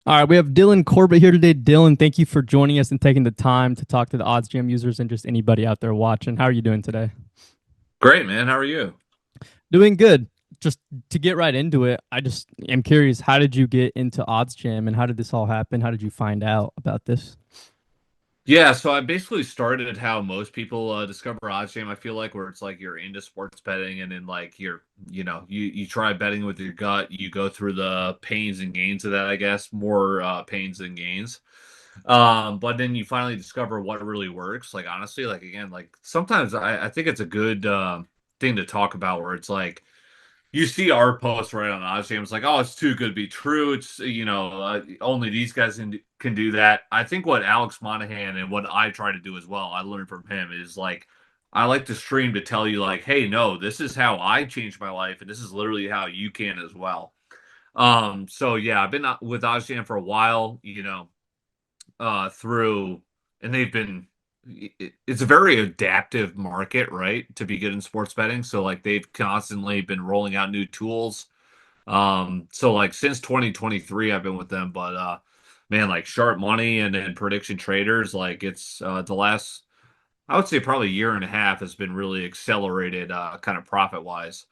All right, we have Dylan Corbett here today. Dylan, thank you for joining us and taking the time to talk to the OddsJam users and just anybody out there watching. How are you doing today? Great, man. How are you? Doing good. Just to get right into it, I just am curious, how did you get into OddsJam and how did this all happen? How did you find out about this? Yeah, so I basically started how most people discover OddsJam. I feel like where it's like you're into sports betting, and then like you try betting with your gut. You go through the pains and gains of that, I guess, more pains than gains. But then you finally discover what really works. Like honestly, like again, like sometimes I think it's a good thing to talk about where it's like you see our post right on OddsJam. It's like, oh, it's too good to be true. It's only these guys can do that. I think what Alex Monahan and what I try to do as well, I learned from him is like I like to stream to tell you like, hey, no, this is how I changed my life, and this is literally how you can as well. So yeah, I've been with OddsJam for a while, through, and they've been. It's a very adaptive market, right, to be good in sports betting. So like they've constantly been rolling out new tools. So like since 2023, I've been with them, but man, like sharp money and then prediction traders, like it's the last, I would say probably year and a half has been really accelerated, kind of profit wise.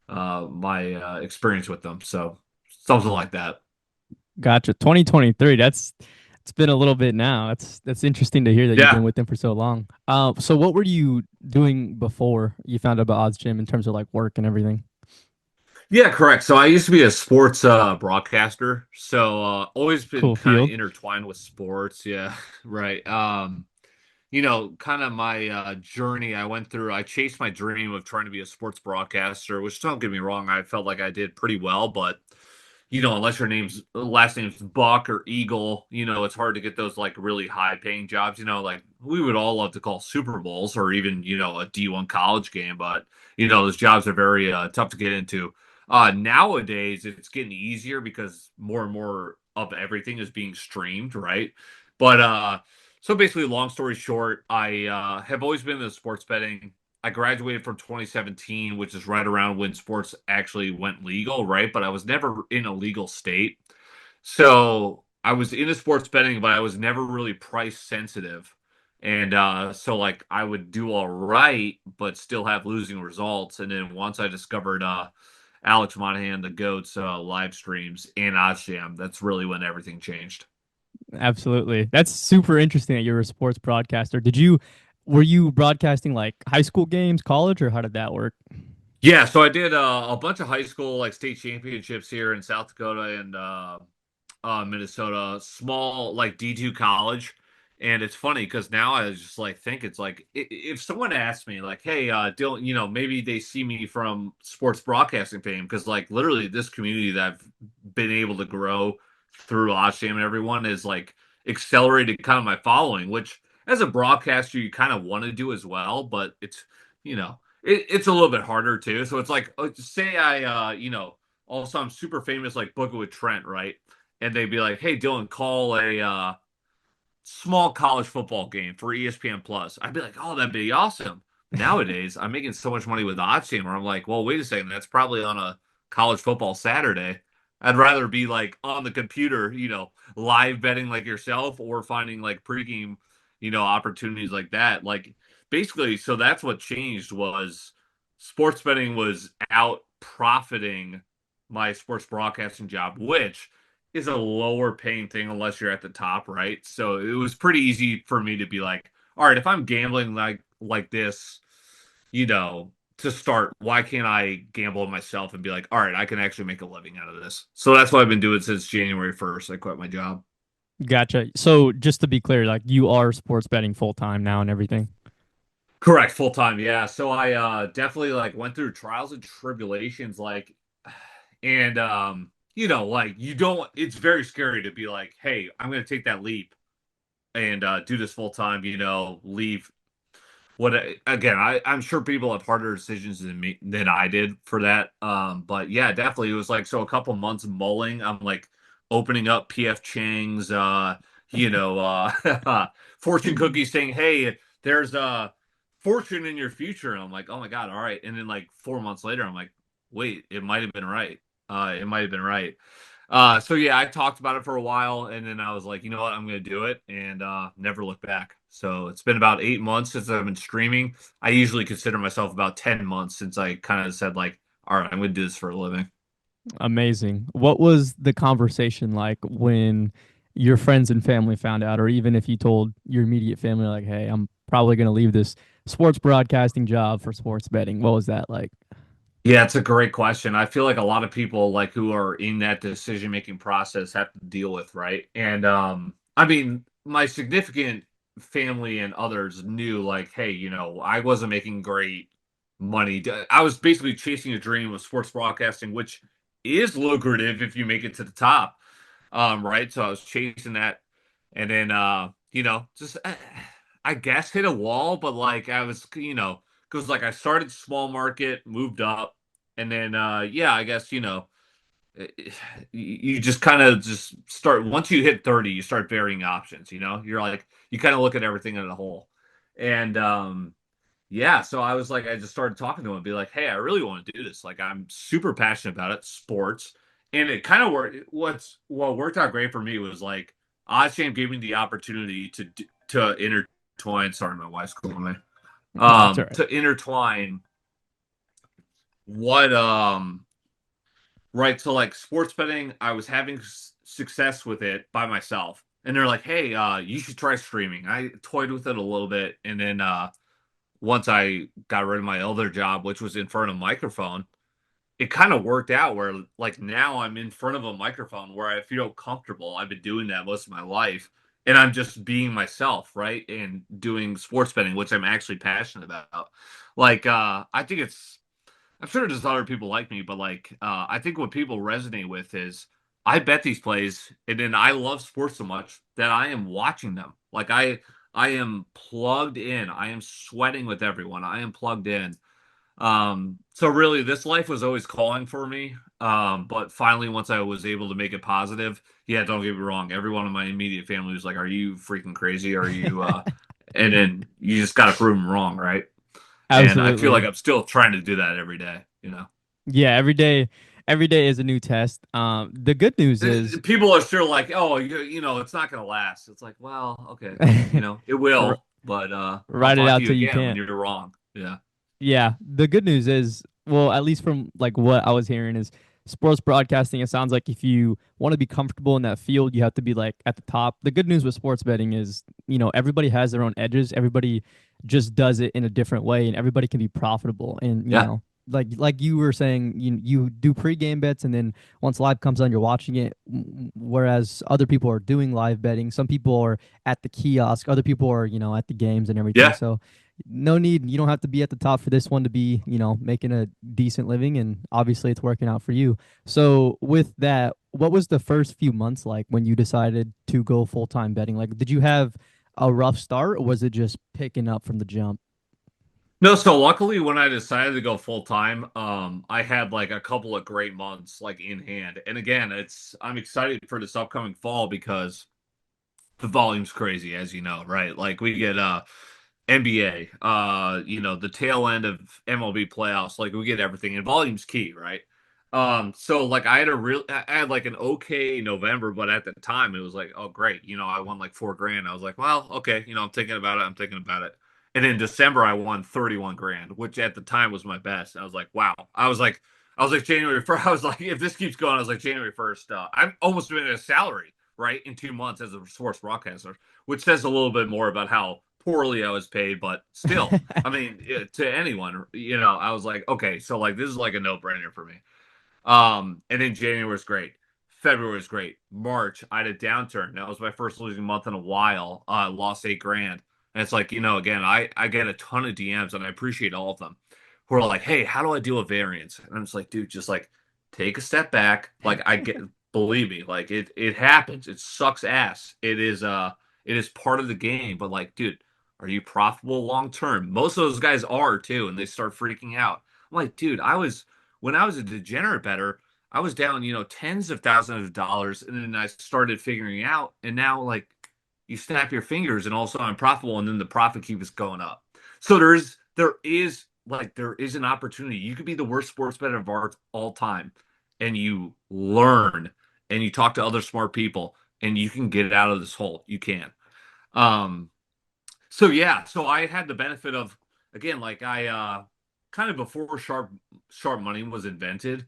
My experience with them, so something like that. Gotcha. 2023. It's been a little bit now. That's interesting to hear that you've been Yeah. with them for so long. So what were you doing before you found out about OddsJam in terms of like work and everything? Yeah, correct. So I used to be a sports broadcaster, so always been Cool kind of field. intertwined with sports. Yeah, right. Kind of my journey I went through. I chased my dream of trying to be a sports broadcaster, which don't get me wrong, I felt like I did pretty well, but unless your name's last name's Buck or Eagle, it's hard to get those like really high paying jobs. Like we would all love to call Super Bowls or even, a D1 college game, but those jobs are very tough to get into. Nowadays it's getting easier because more and more of everything is being streamed, right? But so basically, long story short, I have always been in the sports betting. I graduated from 2017, which is right around when sports actually went legal, right? But I was never in a legal state. So I was into sports betting, but I was never really price sensitive. And so like I would do all right, but still have losing results. And then once I discovered Alex Monahan, the GOAT's live streams and OddsJam, that's really when everything changed. Absolutely. That's super interesting that you're a sports broadcaster. Were you broadcasting like high school games, college, or how did that work? Yeah, so I did a bunch of high school like state championships here in South Dakota and Minnesota, small like D2 college. And it's funny because now I just like think it's like if someone asked me like, "Hey, Dylan," maybe they see me from sports broadcasting fame because like literally this community that I've been able to grow through OddsJam and everyone is like accelerated kind of my following, which as a broadcaster you kind of want to do as well, but it's you know it's a little bit harder too. So it's like say I also I'm super famous like Booker with Trent, right? And they'd be like, "Hey, Dylan, call a small college football game for ESPN Plus." I'd be like, "Oh, that'd be awesome." Nowadays, I'm making so much money with OddsJam where I'm like, "Well, wait a second, that's probably on a college football Saturday." I'd rather be like on the computer, live betting like yourself or finding like pregame, opportunities like that. Like basically, so that's what changed was sports betting was out profiting my sports broadcasting job, which is a lower paying thing unless you're at the top, right? So it was pretty easy for me to be like, all right, if I'm gambling like this, to start, why can't I gamble on myself and be like, all right, I can actually make a living out of this. So that's what I've been doing since January 1st. I quit my job. Gotcha. So just to be clear, like you are sports betting full time now and everything. Correct, full time, yeah. So I definitely like went through trials and tribulations, like, and like you don't. It's very scary to be like, hey, I'm gonna take that leap and do this full time. Leave what again? I'm sure people have harder decisions than I did for that. But yeah, definitely it was like so a couple months mulling. I'm like opening up PF Chang's, fortune cookies, saying, "Hey, there's a fortune in your future." And I'm like, "Oh my god, all right." And then like 4 months later, I'm like, "Wait, it might have been right. It might have been right." So yeah, I talked about it for a while, and then I was like, you know what, I'm gonna do it, and never look back. So it's been about 8 months since I've been streaming. I usually consider myself about 10 months since I kind of said like, all right, I'm gonna do this for a living. Amazing. What was the conversation like when your friends and family found out, or even if you told your immediate family, like, hey, I'm probably going to leave this sports broadcasting job for sports betting? What was that like? Yeah, it's a great question. I feel like a lot of people like who are in that decision-making process have to deal with, right? And I mean, my significant family and others knew like, hey, I wasn't making great money. I was basically chasing a dream of sports broadcasting, which is lucrative if you make it to the top. Right? So I was chasing that and then just I guess hit a wall, but like I was, because like I started small market, moved up, and then yeah, I guess you just kind of just start once you hit 30, you start varying options, you're like you kind of look at everything in a whole. And yeah, so I was like, I just started talking to him and be like, hey, I really want to do this. Like, I'm super passionate about it, sports. And it kind of worked. What worked out great for me was like, OddsJam gave me the opportunity to intertwine. Sorry, my wife's calling me. Oh, that's all right. To intertwine what right. So like sports betting, I was having success with it by myself, and they're like, hey, you should try streaming. I toyed with it a little bit, and then once I got rid of my other job, which was in front of a microphone, it kind of worked out where like now I'm in front of a microphone where I feel comfortable. I've been doing that most of my life. And I'm just being myself, right? And doing sports betting, which I'm actually passionate about. Like, I think I'm sure there's other people like me, but like, I think what people resonate with is I bet these plays, and then I love sports so much that I am watching them. Like I am plugged in. I am sweating with everyone. I am plugged in. So really, this life was always calling for me. But finally, once I was able to make it positive, yeah, don't get me wrong. Everyone in my immediate family was like, "Are you freaking crazy? Are you?" And then you just got to prove them wrong, right? And I feel like Absolutely. I'm still trying to do that every day. Yeah, every day is a new test. The good news is, People are sure like, oh, it's not gonna last. It's like, well, okay, it r- will, but I'll write it talk to out you till you again when can't. you're wrong. Yeah, Yeah, the good news is, well, at least from like what I was hearing is sports broadcasting, it sounds like if you want to be comfortable in that field, you have to be like at the top. The good news with sports betting is, everybody has their own edges. Everybody just does it in a different way and everybody can be profitable. And, yeah, like you were saying, you do pre-game bets and then once live comes on, you're watching it. Whereas other people are doing live betting. Some people are at the kiosk, other people are, at the games and everything. yeah. So no need. You don't have to be at the top for this one to be, making a decent living. And obviously, it's working out for you. So, with that, what was the first few months like when you decided to go full time betting? Like, did you have a rough start, or was it just picking up from the jump? No, so luckily when I decided to go full time, I had like a couple of great months like in hand. And again, I'm excited for this upcoming fall because the volume's crazy, as you know, right? Like we get NBA, the tail end of MLB playoffs, like we get everything, and volume's key, right? So like I had like an okay November, but at the time it was like, oh great, I won like 4 grand. I was like, well, okay, I'm thinking about it, I'm thinking about it. And in December I won 31 grand, which at the time was my best. I was like, wow. I was like January 1st. I was like, if this keeps going, I was like January 1st. I've almost been at a salary, right, in 2 months as a sports broadcaster, which says a little bit more about how poorly I was paid, but still, I mean, to anyone, I was like, okay, so like this is like a no-brainer for me. And then January was great. February was great. March, I had a downturn. That was my first losing month in a while. Lost 8 grand. And it's like, again, I get a ton of DMs and I appreciate all of them who are like, hey, how do I deal with variance? And I'm just like, dude, just like take a step back. Like believe me, like it happens. It sucks ass. It is part of the game. But like, dude, are you profitable long term? Most of those guys are too, and they start freaking out. I'm like, dude, when I was a degenerate better, I was down, tens of thousands of dollars, and then I started figuring out, and now like you snap your fingers, and also I'm profitable, and then the profit keeps going up. So there is an opportunity. You could be the worst sports bettor of all time, and you learn, and you talk to other smart people, and you can get out of this hole. You can. Um, so yeah, so I had the benefit of, again, like I kind of before sharp money was invented,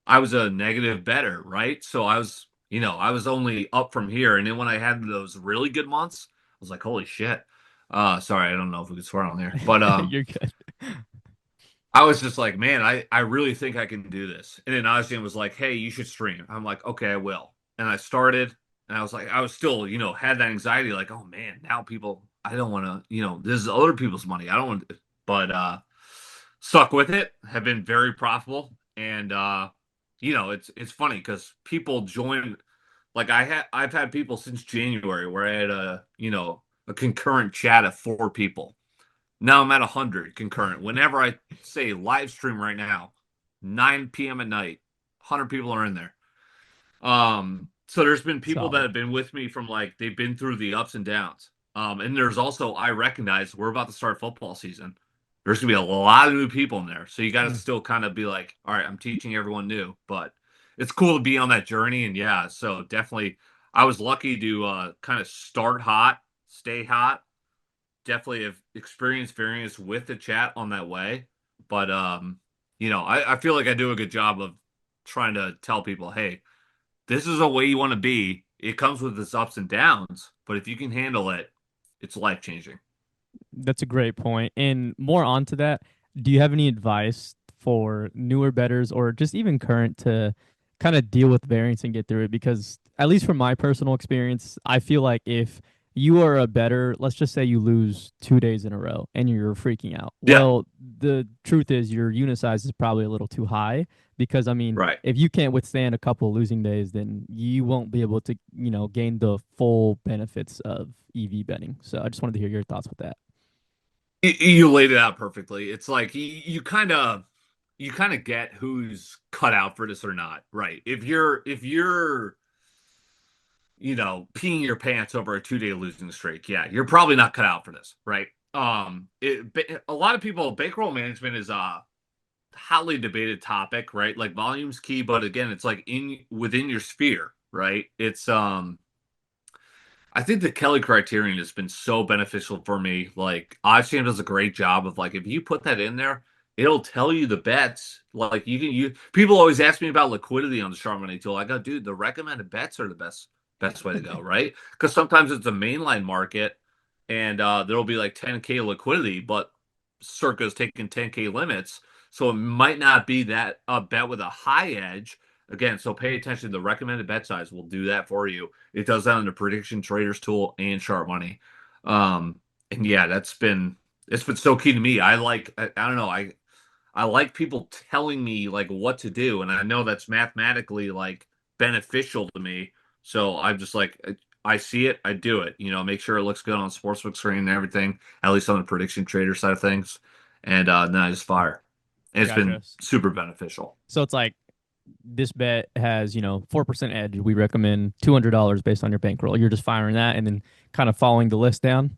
I was a negative bettor, right? So I was only up from here, and then when I had those really good months, I was like, holy shit. Sorry, I don't know if we could swear on there, but You're good. I was just like, man, I really think I can do this. And then OddsJam was like, hey, you should stream. I'm like, okay, I will. And I started, and I was like, I was still, had that anxiety, like, oh man, now people, I don't want to, this is other people's money. I don't want to, but stuck with it, have been very profitable. And it's funny because people join, like I've had people since January where I had a concurrent chat of 4 people. Now I'm at 100 concurrent. Whenever I say live stream right now, 9 p.m. at night, 100 people are in there. So there's been people that Solid. have been with me from like they've been through the ups and downs. And there's also I recognize we're about to start football season. There's gonna be a lot of new people in there, so you got to Mm. still kind of be like, all right, I'm teaching everyone new, but it's cool to be on that journey. And yeah, so definitely, I was lucky to kind of start hot, stay hot, definitely have experienced variance with the chat on that way. But I feel like I do a good job of trying to tell people, hey, this is a way you want to be. It comes with its ups and downs, but if you can handle it, it's life changing. That's a great point. And more onto that, do you have any advice for newer bettors or just even current to kind of deal with variance and get through it? Because at least from my personal experience, I feel like if you are a bettor, let's just say you lose 2 days in a row and you're freaking out. Yeah, Well, the truth is your unit size is probably a little too high because I mean, right. if you can't withstand a couple of losing days, then you won't be able to, gain the full benefits of EV betting. So I just wanted to hear your thoughts with that. You laid it out perfectly. It's like you kind of get who's cut out for this or not, right? If you're peeing your pants over a 2-day losing streak, yeah, you're probably not cut out for this, right? A lot of people, bankroll management is a hotly debated topic, right? Like volume's key, but again, it's like in within your sphere, right? I think the Kelly criterion has been so beneficial for me. Like OddsJam does a great job of like if you put that in there, it'll tell you the bets. Like you people always ask me about liquidity on the sharp money tool. I go, dude, the recommended bets are the best way to go, right? Because sometimes it's a mainline market and there'll be like 10K liquidity, but Circa's taking 10K limits. So it might not be that a bet with a high edge. Again, so pay attention. The recommended bet size will do that for you. It does that on the prediction traders tool and sharp money. And yeah, it's been so key to me. I don't know, I like people telling me like what to do, and I know that's mathematically like beneficial to me. So I'm just like I see it, I do it. Make sure it looks good on sportsbook screen and everything, at least on the prediction trader side of things. And then I just fire. And it's been Gotcha. super beneficial. So it's like this bet has, 4% edge. We recommend $200 based on your bankroll. You're just firing that and then kind of following the list down.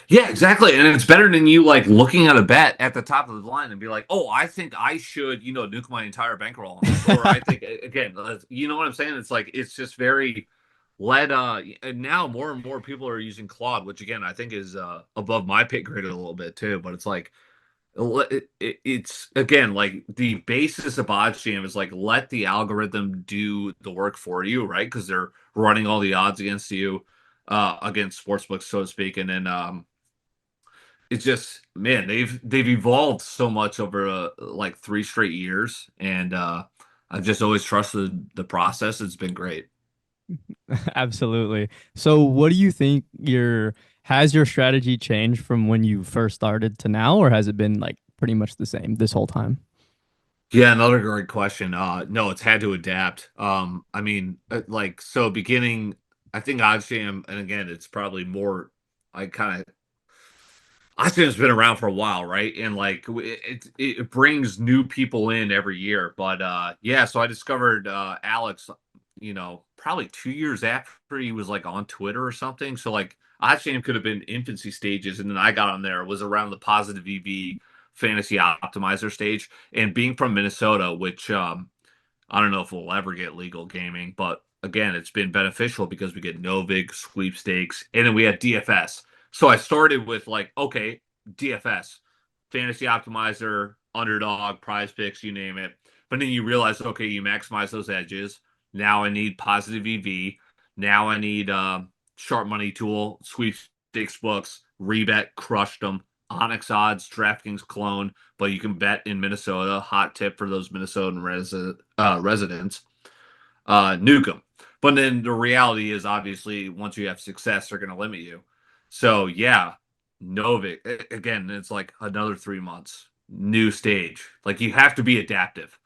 Yeah, exactly. And it's better than you like looking at a bet at the top of the line and be like, oh, I think I should, nuke my entire bankroll on this. Or I think, again, you know what I'm saying? It's like, it's just very led. And now more and more people are using Claude, which again, I think is above my pay grade a little bit too. But it's like, it's again, like the basis of OddsJam is like, let the algorithm do the work for you, right? Because they're running all the odds against you, against sportsbooks, so to speak. And then, it's just man they've evolved so much over like 3 straight years, and I've just always trusted the process. It's been great. Absolutely. So what do you think has your strategy changed from when you first started to now, or has it been like pretty much the same this whole time? Yeah, another great question. No, it's had to adapt. I mean, like so beginning, I think OddsJam, and again it's probably more, I kind of OddsJam's been around for a while, right? And like it brings new people in every year. But yeah, so I discovered Alex, probably 2 years after he was like on Twitter or something. So like OddsJam could have been infancy stages, and then I got on there. It was around the positive EV fantasy optimizer stage, and being from Minnesota, which I don't know if we'll ever get legal gaming, but again, it's been beneficial because we get Novig, sweepstakes, and then we had DFS. So I started with like, okay, DFS, fantasy optimizer, underdog, prize picks, you name it. But then you realize, okay, you maximize those edges. Now I need positive EV. Now I need sharp money tool, sweepstakes books, rebet, crushed them. Onyx odds, DraftKings clone, but you can bet in Minnesota. Hot tip for those Minnesotan residents. Nuke them. But then the reality is, obviously, once you have success, they're going to limit you. So, yeah, Novik, again, it's like another 3 months. New stage. Like, you have to be adaptive.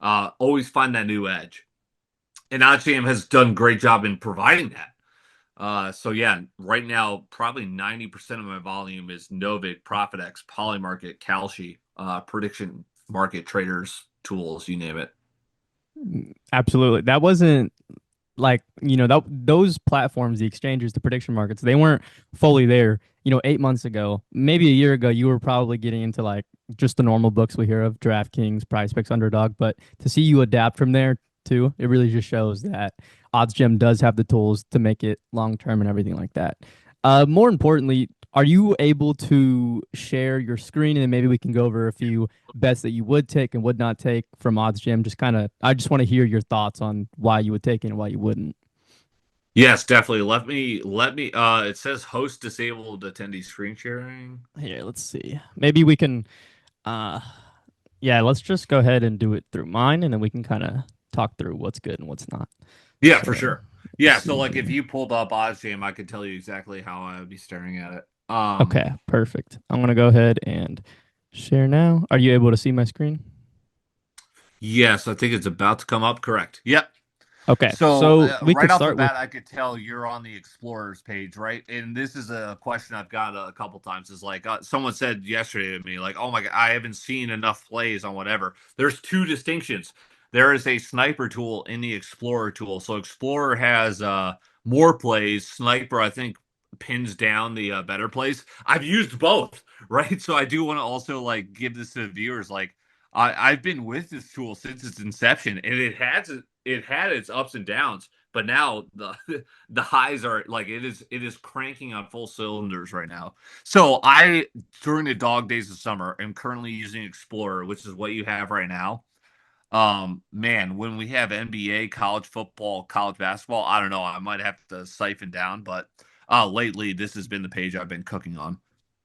Always find that new edge. And OddsJam has done a great job in providing that. So yeah, right now probably 90% of my volume is Novik, ProfitX, Polymarket, Kalshi, prediction market traders tools, you name it. Absolutely. That wasn't like, those platforms, the exchanges, the prediction markets, they weren't fully there, 8 months ago. Maybe a year ago, you were probably getting into like just the normal books we hear of, DraftKings, Prize Picks, Underdog. But to see you adapt from there too, it really just shows that OddsGem does have the tools to make it long term and everything like that. More importantly, are you able to share your screen, and then maybe we can go over a few bets that you would take and would not take from OddsJam? I just want to hear your thoughts on why you would take it and why you wouldn't. Yes, definitely. Let me it says host disabled attendee screen sharing. Here, let's see. Maybe we can, uh, yeah, let's just go ahead and do it through mine, and then we can kind of talk through what's good and what's not. Yeah, So for sure. let's Yeah, so see like if here. you pulled up OddsJam, I could tell you exactly how I would be staring at it. Okay, perfect. I'm gonna go ahead and share now. Are you able to see my screen? Yes, I think it's about to come up. Correct. Yep. Okay, So so we right could off the start with, bat, I could tell you're on the Explorers page, right? And this is a question I've got a couple times. Is like someone said yesterday to me, like, "Oh my God, I haven't seen enough plays on whatever." There's two distinctions. There is a sniper tool in the Explorer tool. So Explorer has more plays. Sniper, I think, pins down the better plays. I've used both, right? So I do want to also like give this to the viewers, like. I've been with this tool since its inception, and it had its ups and downs, but now the the highs are like it is cranking on full cylinders right now. So I during the dog days of summer am currently using Explorer, which is what you have right now. Man, when we have NBA, college football, college basketball, I don't know, I might have to siphon down, but lately this has been the page I've been cooking on.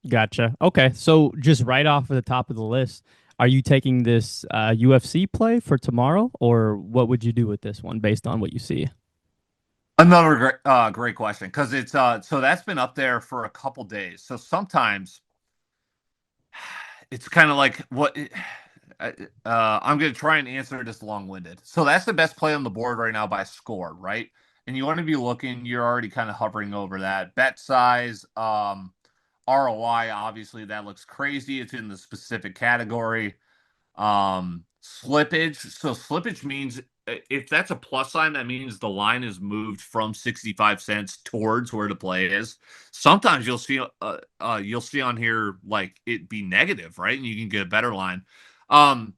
gotcha. Okay, so just right off of the top of the list, are you taking this UFC play for tomorrow, or what would you do with this one based on what you see? Another great question because it's so that's been up there for a couple days. So sometimes it's kind of like I'm going to try and answer this long-winded. So that's the best play on the board right now by score, right? And you want to be looking, you're already kind of hovering over that. Bet size, ROI, obviously that looks crazy. It's in the specific category. Slippage. So slippage means if that's a plus sign, that means the line is moved from 65 cents towards where the play is. Sometimes you'll see on here like it be negative, right? And you can get a better line. Um,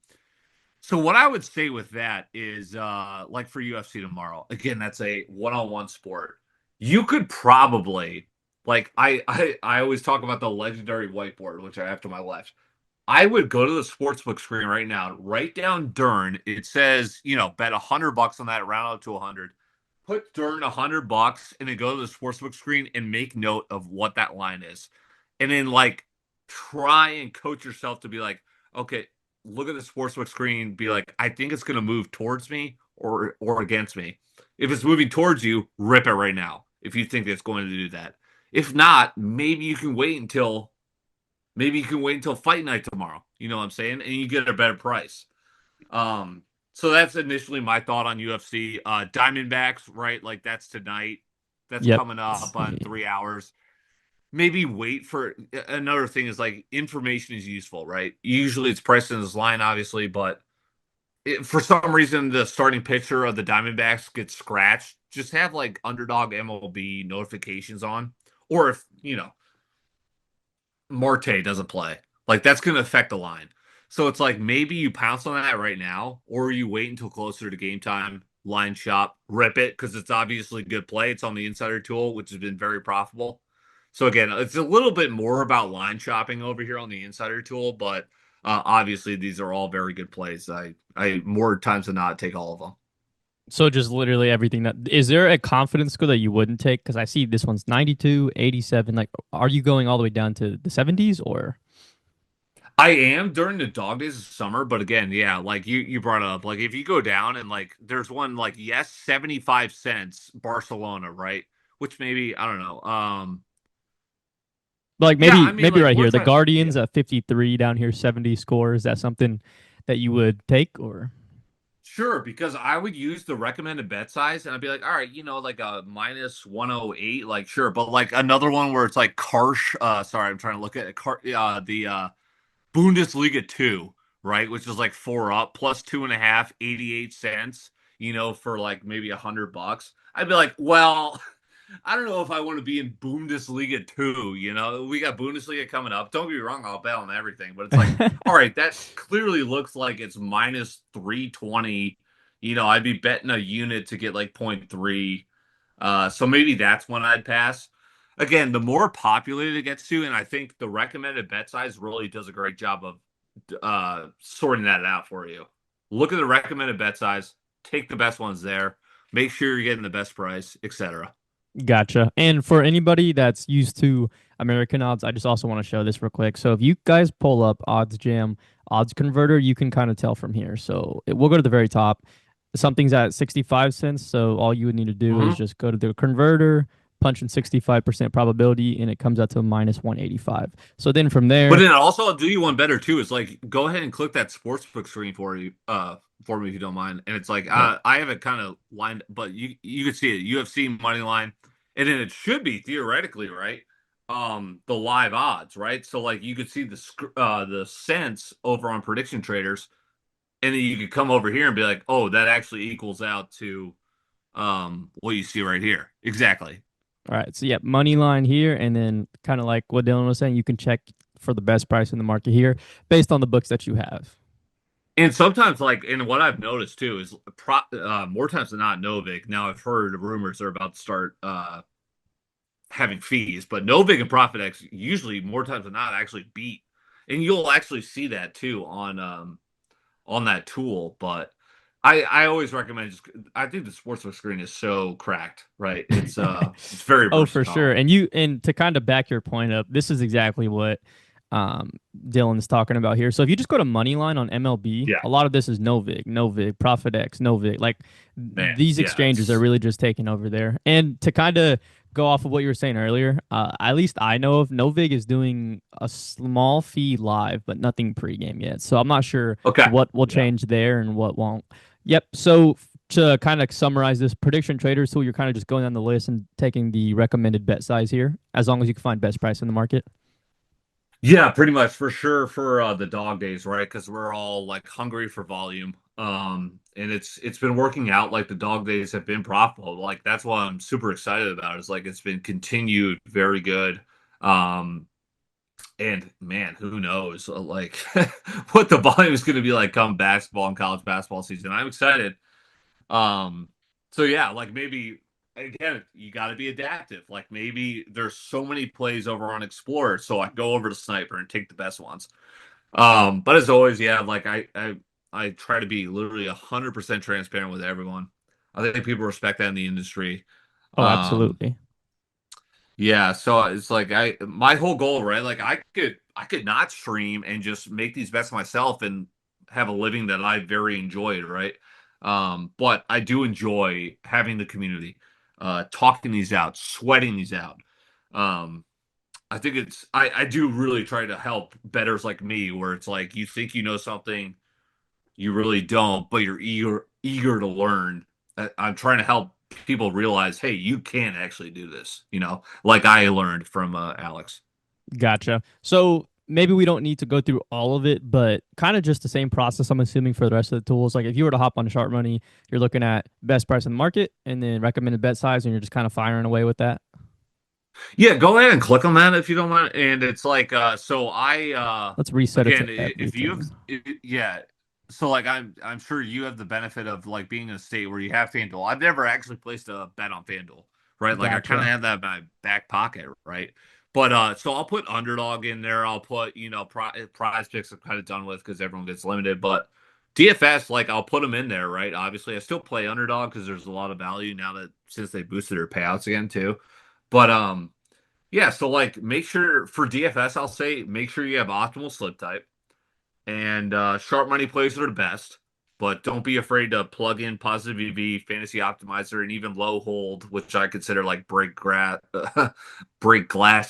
so what I would say with that is like for UFC tomorrow, again, that's a one-on-one sport. You could probably like I always talk about the legendary whiteboard, which I have to my left. I would go to the sportsbook screen right now, write down Dern. It says, bet $100 on that, round out to 100. Put Dern $100 and then go to the sportsbook screen and make note of what that line is. And then like try and coach yourself to be like, okay, look at the sportsbook screen, be like, I think it's gonna move towards me or against me. If it's moving towards you, rip it right now. If you think it's going to do that. If not, maybe you can wait until fight night tomorrow. You know what I'm saying? And you get a better price. Um, so that's initially my thought on UFC. Diamondbacks, right? Like that's tonight. That's Yep. coming Let's up on see. 3 hours. Maybe wait for another thing is like information is useful, right? Usually it's priced in this line, obviously, but for some reason the starting pitcher of the Diamondbacks gets scratched. Just have like underdog MLB notifications on, or if Marte doesn't play. Like that's going to affect the line. So it's like maybe you pounce on that right now, or you wait until closer to game time, line shop, rip it because it's obviously good play. It's on the insider tool, which has been very profitable. So again, it's a little bit more about line shopping over here on the insider tool, but obviously these are all very good plays. I more times than not take all of them. So just literally everything that is there a confidence score that you wouldn't take? Because I see this one's 92, 87. Like, are you going all the way down to the 70s or I am during the dog days of summer, but again, yeah, like you brought up, like if you go down and like there's one like yes, 75 cents Barcelona, right? Which maybe I don't know. like Yeah, I mean maybe like right more here, the time, Guardians yeah. at 53 down here, 70 score. Is that something that you would take or Sure, because I would use the recommended bet size and I'd be like, all right, like a minus 108, like sure, but like another one where it's like Karsh, sorry, I'm trying to look at it, the Bundesliga 2, right? Which is like four up plus 2.5, 88 cents, for like maybe $100. I'd be like, well, I don't know if I want to be in Bundesliga 2, We got Bundesliga coming up. Don't get me wrong, I'll bet on everything, but it's like, all right, that clearly looks like it's minus 320. I'd be betting a unit to get like point 0.3. So maybe that's when I'd pass. Again, the more populated it gets to, and I think the recommended bet size really does a great job of sorting that out for you. Look at the recommended bet size, take the best ones there, make sure you're getting the best price, etc. Gotcha. And for anybody that's used to American odds, I just also want to show this real quick. So if you guys pull up OddsJam odds converter, you can kind of tell from here. So we'll go to the very top. Something's at 65 cents. So all you would need to do is Mm-hmm. just go to the converter, punch in 65% probability, and it comes out to minus 185. So then from But there, then also I'll do you one better too. Is like go ahead and click that sportsbook screen for me if you don't mind. And it's like yeah, I have it kind of lined, but you can see it. UFC money line, and then it should be theoretically right. The live odds, right? So like you could see the cents over on prediction traders, and then you could come over here and be like, oh, that actually equals out to what you see right here. Exactly. all right. So yeah, money line here, and then kind of like what Dylan was saying, you can check for the best price in the market here based on the books that you have. And sometimes, like, and what I've noticed too is more times than not, Novik. Now I've heard rumors they're about to start having fees, but Novik and ProfitX usually more times than not actually beat, and you'll actually see that too on that tool. But I always recommend just I think the sportsbook screen is so cracked, right? It's very Oh, for sure. versatile. And to kind of back your point up, this is exactly what um Dylan's talking about here. So if you just go to Moneyline on MLB, Yeah, a lot of this is Novig, ProfitX, Novig. Like man. these Yeah, exchanges are it's really just taking over there. And to kind of go off of what you were saying earlier, at least I know of Novig is doing a small fee live, but nothing pregame yet. So I'm not sure okay. what will Yeah. change there and what won't. Yep. So to kind of summarize this prediction traders tool, you're kind of just going down the list and taking the recommended bet size here, as long as you can find best price in the market. Yeah, pretty much for sure for the dog days, right? Because we're all like hungry for volume. And it's been working out. Like the dog days have been profitable. Like that's what I'm super excited about. Is like it's been continued very good. Um, and man, who knows like what the volume is going to be like come basketball and college basketball season. I'm excited. Um, so yeah, like maybe again, you got to be adaptive. Like maybe there's so many plays over on Explorer, so I go over to Sniper and take the best ones. But as always, yeah, like I try to be literally 100% transparent with everyone. I think people respect that in the industry. Oh, Um, absolutely. yeah, so it's like my whole goal, right? Like I could not stream and just make these bets myself and have a living that I very enjoyed, right? But I do enjoy having the community, talking these out, sweating these out. Um, I think I do really try to help bettors like me, where it's like you think you know something, you really don't, but you're eager to learn. I'm trying to help people realize, hey, you can actually do this, like I learned from Alex. Gotcha. So maybe we don't need to go through all of it, but kind of just the same process, I'm assuming, for the rest of the tools. Like if you were to hop on Sharp Money, you're looking at best price in the market and then recommended bet size, and you're just kind of firing away with that. Yeah, go ahead and click on that if you don't mind. And it's like, so Let's reset it again, to if you, everything. yeah, so like I'm sure you have the benefit of like being in a state where you have FanDuel. I've never actually placed a bet on FanDuel, right? Like I kind of Gotcha. have that in my back pocket, right? But so I'll put underdog in there. I'll put, prize picks I'm kind of done with because everyone gets limited. But DFS, like I'll put them in there, right? Obviously, I still play underdog because there's a lot of value now that since they boosted their payouts again too. But yeah, so like make sure for DFS, I'll say make sure you have optimal slip type and sharp money plays are the best, but don't be afraid to plug in positive EV, fantasy optimizer, and even low hold, which I consider like break glass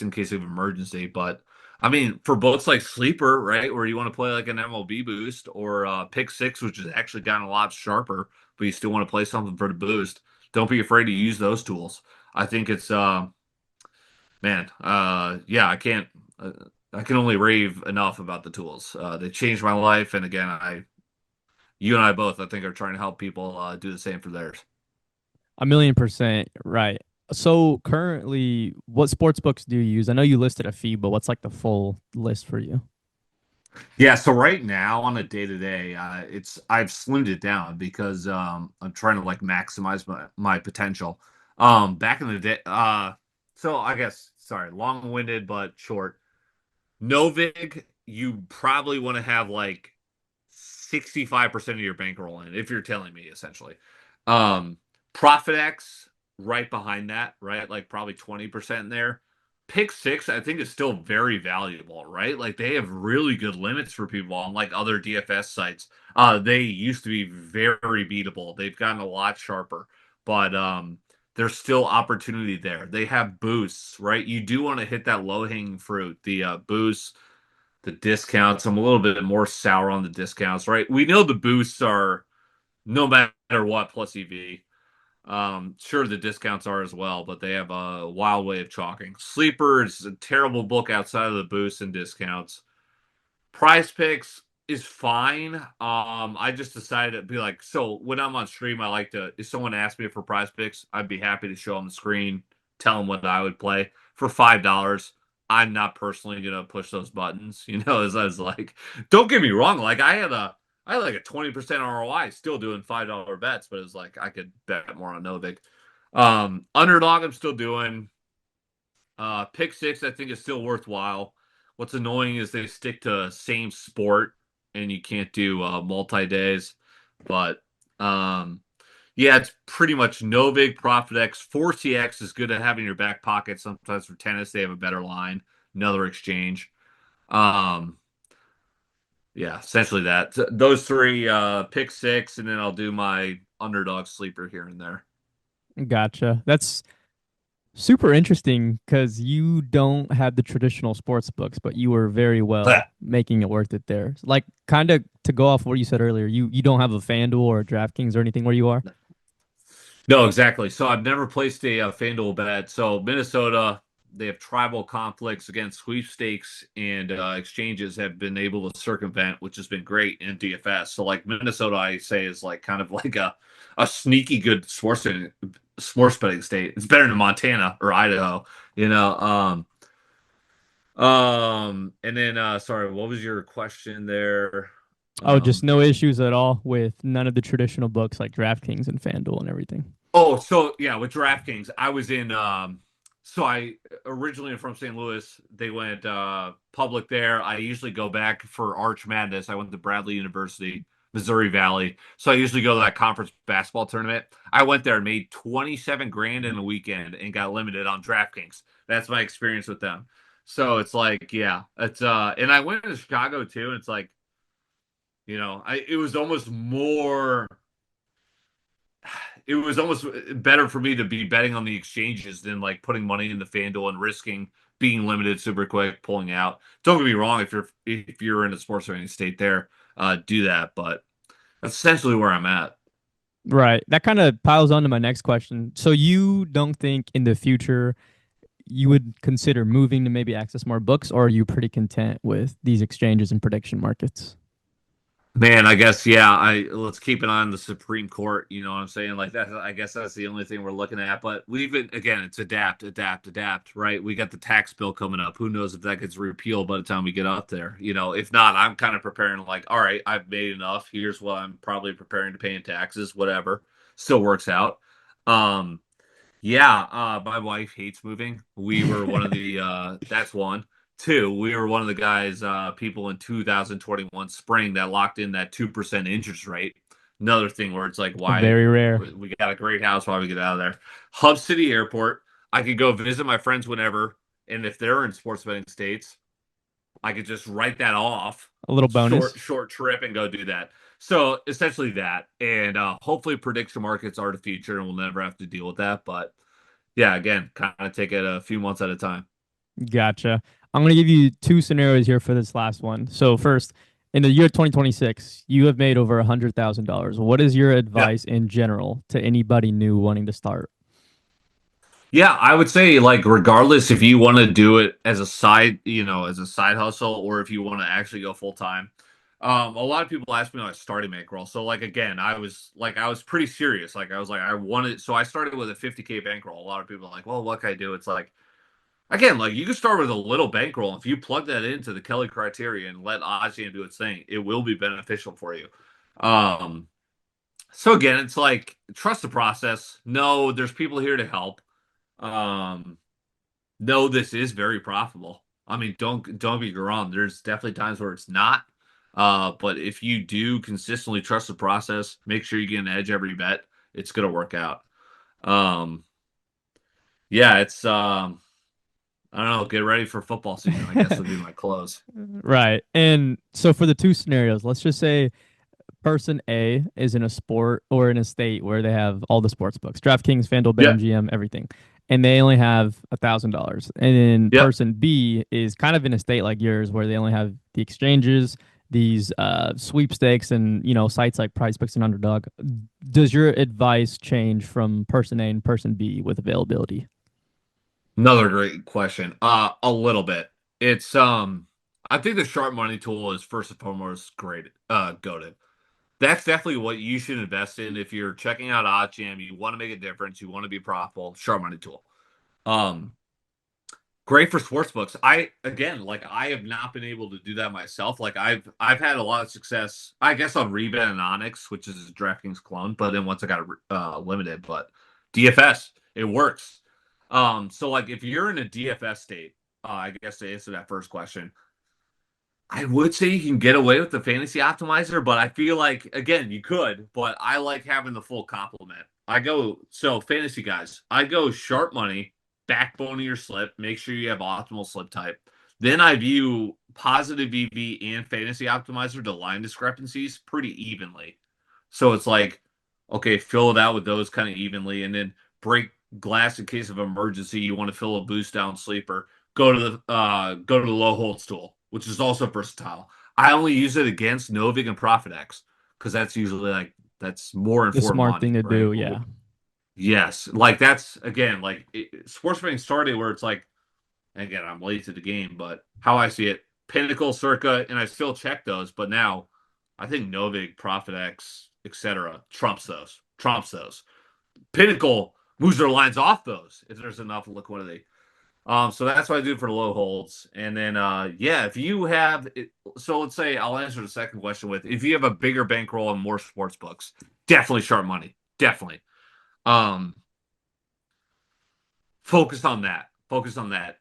in case of emergency. But I mean, for boats like sleeper, right, where you want to play like an MLB boost or pick six, which has actually gotten a lot sharper, but you still want to play something for the boost. Don't be afraid to use those tools. I think it's man, yeah, I can only rave enough about the tools. They changed my life, and again, you and I both, I think, are trying to help people do the same for theirs. A million percent right. So currently, what sports books do you use? I know you listed a few, but what's like the full list for you? Yeah, so right now on a day to day, it's I've slimmed it down because I'm trying to like maximize my potential. Back in the day, so I guess sorry, long winded but short. Novig, you probably want to have like 65% of your bankroll in, if you're telling me essentially. Um, Profit X right behind that, right? Like probably 20% in there. Pick six, I think is still very valuable, right? Like they have really good limits for people on like other DFS sites. They used to be very beatable. They've gotten a lot sharper, but there's still opportunity there. They have boosts, right? You do want to hit that low hanging fruit, the boosts, the discounts. I'm a little bit more sour on the discounts, right? We know the boosts are no matter what plus EV. Sure, the discounts are as well, but they have a wild way of chalking. Sleeper is a terrible book outside of the boosts and discounts. Prize picks is fine. I just decided to be like, so when I'm on stream, I like to, if someone asks me for prize picks, I'd be happy to show them the screen, tell them what I would play for $5. I'm not personally gonna push those buttons, as I was like, don't get me wrong, like I had like a 20% ROI still doing $5 bets, but it was like I could bet more on Novik. Underdog I'm still doing. Pick six, I think, is still worthwhile. What's annoying is they stick to same sport and you can't do multi days. But yeah, it's pretty much Novig, ProfitX. 4CX is good to have in your back pocket. Sometimes for tennis, they have a better line, another exchange. Um, yeah, essentially that. Those three, pick six, and then I'll do my underdog sleeper here and there. Gotcha. That's super interesting because you don't have the traditional sports books, but you were very well making it worth it there. Like, kind of to go off what you said earlier, you don't have a FanDuel or a DraftKings or anything where you are. No, exactly. So I've never placed a FanDuel bet. So Minnesota, they have tribal conflicts against sweepstakes and exchanges have been able to circumvent, which has been great in DFS. So like Minnesota, I say is like kind of like a sneaky good sports betting state. It's better than Montana or Idaho, you know. And then sorry, what was your question there? Oh, just Um, no issues at all with none of the traditional books like DraftKings and FanDuel and everything. Oh, so yeah, with DraftKings, I was in so I originally am from St. Louis. They went public there. I usually go back for Arch Madness. I went to Bradley University, Missouri Valley. So I usually go to that conference basketball tournament. I went there and made 27 grand in a weekend and got limited on DraftKings. That's my experience with them. So it's like, yeah, it's and I went to Chicago too, and it's like, it was almost more it was almost better for me to be betting on the exchanges than like putting money in the FanDuel and risking being limited super quick, pulling out. Don't get me wrong, if you're in a sports betting state there, do that. But that's essentially where I'm at. Right. That kind of piles on to my next question. So you don't think in the future you would consider moving to maybe access more books, or are you pretty content with these exchanges and prediction markets? Man, I guess yeah. I let's keep an eye on the Supreme Court. You know what I'm saying? Like that. I guess that's the only thing we're looking at. But we've been again. It's adapt, adapt, adapt. Right? We got the tax bill coming up. Who knows if that gets repealed by the time we get up there? You know, if not, I'm kind of preparing. Like, all right, I've made enough. Here's what I'm probably preparing to pay in taxes. Whatever, still works out. Um, yeah, my wife hates moving. We were one of the that's one. Two, we were one of the guys people in 2021 spring that locked in that 2% interest rate. Another thing where it's like why Very rare. we got a great house, why we get out of there. Hub City Airport, I could go visit my friends whenever, and if they're in sports betting states, I could just write that off, A little bonus. short trip and go do that. So essentially that, and hopefully prediction markets are the future, and we'll never have to deal with that. But yeah, again, kind of take it a few months at a time. Gotcha. I'm going to give you two scenarios here for this last one. So first, in the year 2026, you have made over $100,000. What is your Yeah. advice in general to anybody new wanting to start? Yeah, I would say like regardless if you want to do it as a side, as a side hustle or if you want to actually go full time. A lot of people ask me like starting bankroll. So like again, I was pretty serious. Like I was like I wanted so I started with a 50K bankroll. A lot of people are like, "Well, what can I do?" It's like again, like you can start with a little bankroll. If you plug that into the Kelly criteria and let OddsJam do its thing, it will be beneficial for you. Um, so again, it's like trust the process. No, there's people here to help. Um, no, this is very profitable. I mean, don't be wrong. There's definitely times where it's not. But if you do consistently trust the process, make sure you get an edge every bet, it's gonna work out. Um, yeah, it's I don't know, get ready for football season, I guess would be my close. Right. And so for the two scenarios, let's just say person A is in a sport or in a state where they have all the sports books, DraftKings, FanDuel, Yeah, BetMGM, everything, and they only have $1,000. And then yeah. person B is kind of in a state like yours where they only have the exchanges, these sweepstakes, and sites like PrizePicks and Underdog. Does your advice change from person A and person B with availability? Another great question. A little bit. It's I think the sharp money tool is first and foremost great, goaded. That's definitely what you should invest in if you're checking out OddsJam. You want to make a difference. You want to be profitable. Sharp money tool. Um, Great for sports books. I again, like I have not been able to do that myself. Like I've had a lot of success. I guess on Rebet and Onyx, which is a DraftKings clone. But then once I got limited, but DFS it works. So like if you're in a DFS state, I guess to answer that first question, I would say you can get away with the fantasy optimizer, but I feel like again you could, but I like having the full complement. I go so fantasy guys, I go sharp money, backbone of your slip, make sure you have optimal slip type. Then I view positive EV and fantasy optimizer to line discrepancies pretty evenly. So it's like, okay, fill it out with those kind of evenly, and then break glass in case of emergency. You want to fill a boost down sleeper. Go to the low holds tool, which is also versatile. I only use it against Novig and Profit X because that's usually like that's more The informed smart thing money, to right? do, yeah. Yes, like that's again like sports betting started where it's like again I'm late to the game, but how I see it, Pinnacle, Circa, and I still check those, but now I think Novig, Profit X, etc. Trumps those. Pinnacle moves their lines off those if there's enough liquidity. So that's what I do for the low holds. And then yeah, if you have so let's say I'll answer the second question with if you have a bigger bankroll and more sports books, definitely sharp money. Definitely. Um Focus on that. Focus on that.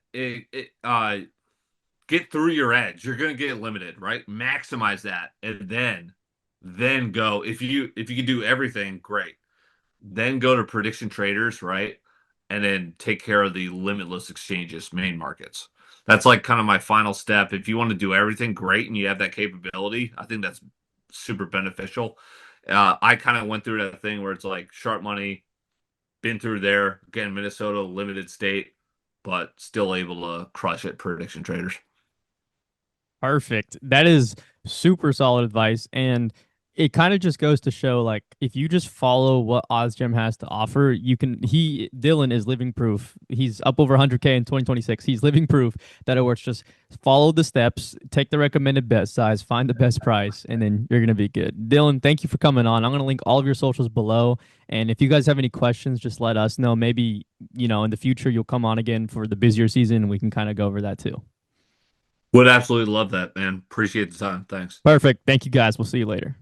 Get through your edge. You're gonna get limited, right? Maximize that. And then go. If you can do everything, great. Then go to prediction traders, right? And then take care of the limitless exchanges, main markets. That's like kind of my final step. If you want to do everything great and you have that capability, I think that's super beneficial. I kind of went through that thing where it's like sharp money, been through there. Again, Minnesota, limited state, but still able to crush it, prediction traders. Perfect. That is super solid advice. And it kind of just goes to show like if you just follow what OddsJam has to offer, you can he Dylan is living proof. He's up over 100K in 2026. He's living proof that it works. Just follow the steps, take the recommended bet size, find the best price, and then you're gonna be good. Dylan, thank you for coming on. I'm gonna link all of your socials below. And if you guys have any questions, just let us know. Maybe, in the future you'll come on again for the busier season and we can kind of go over that too. Would absolutely love that, man. Appreciate the time. Thanks. Perfect. Thank you guys. We'll see you later.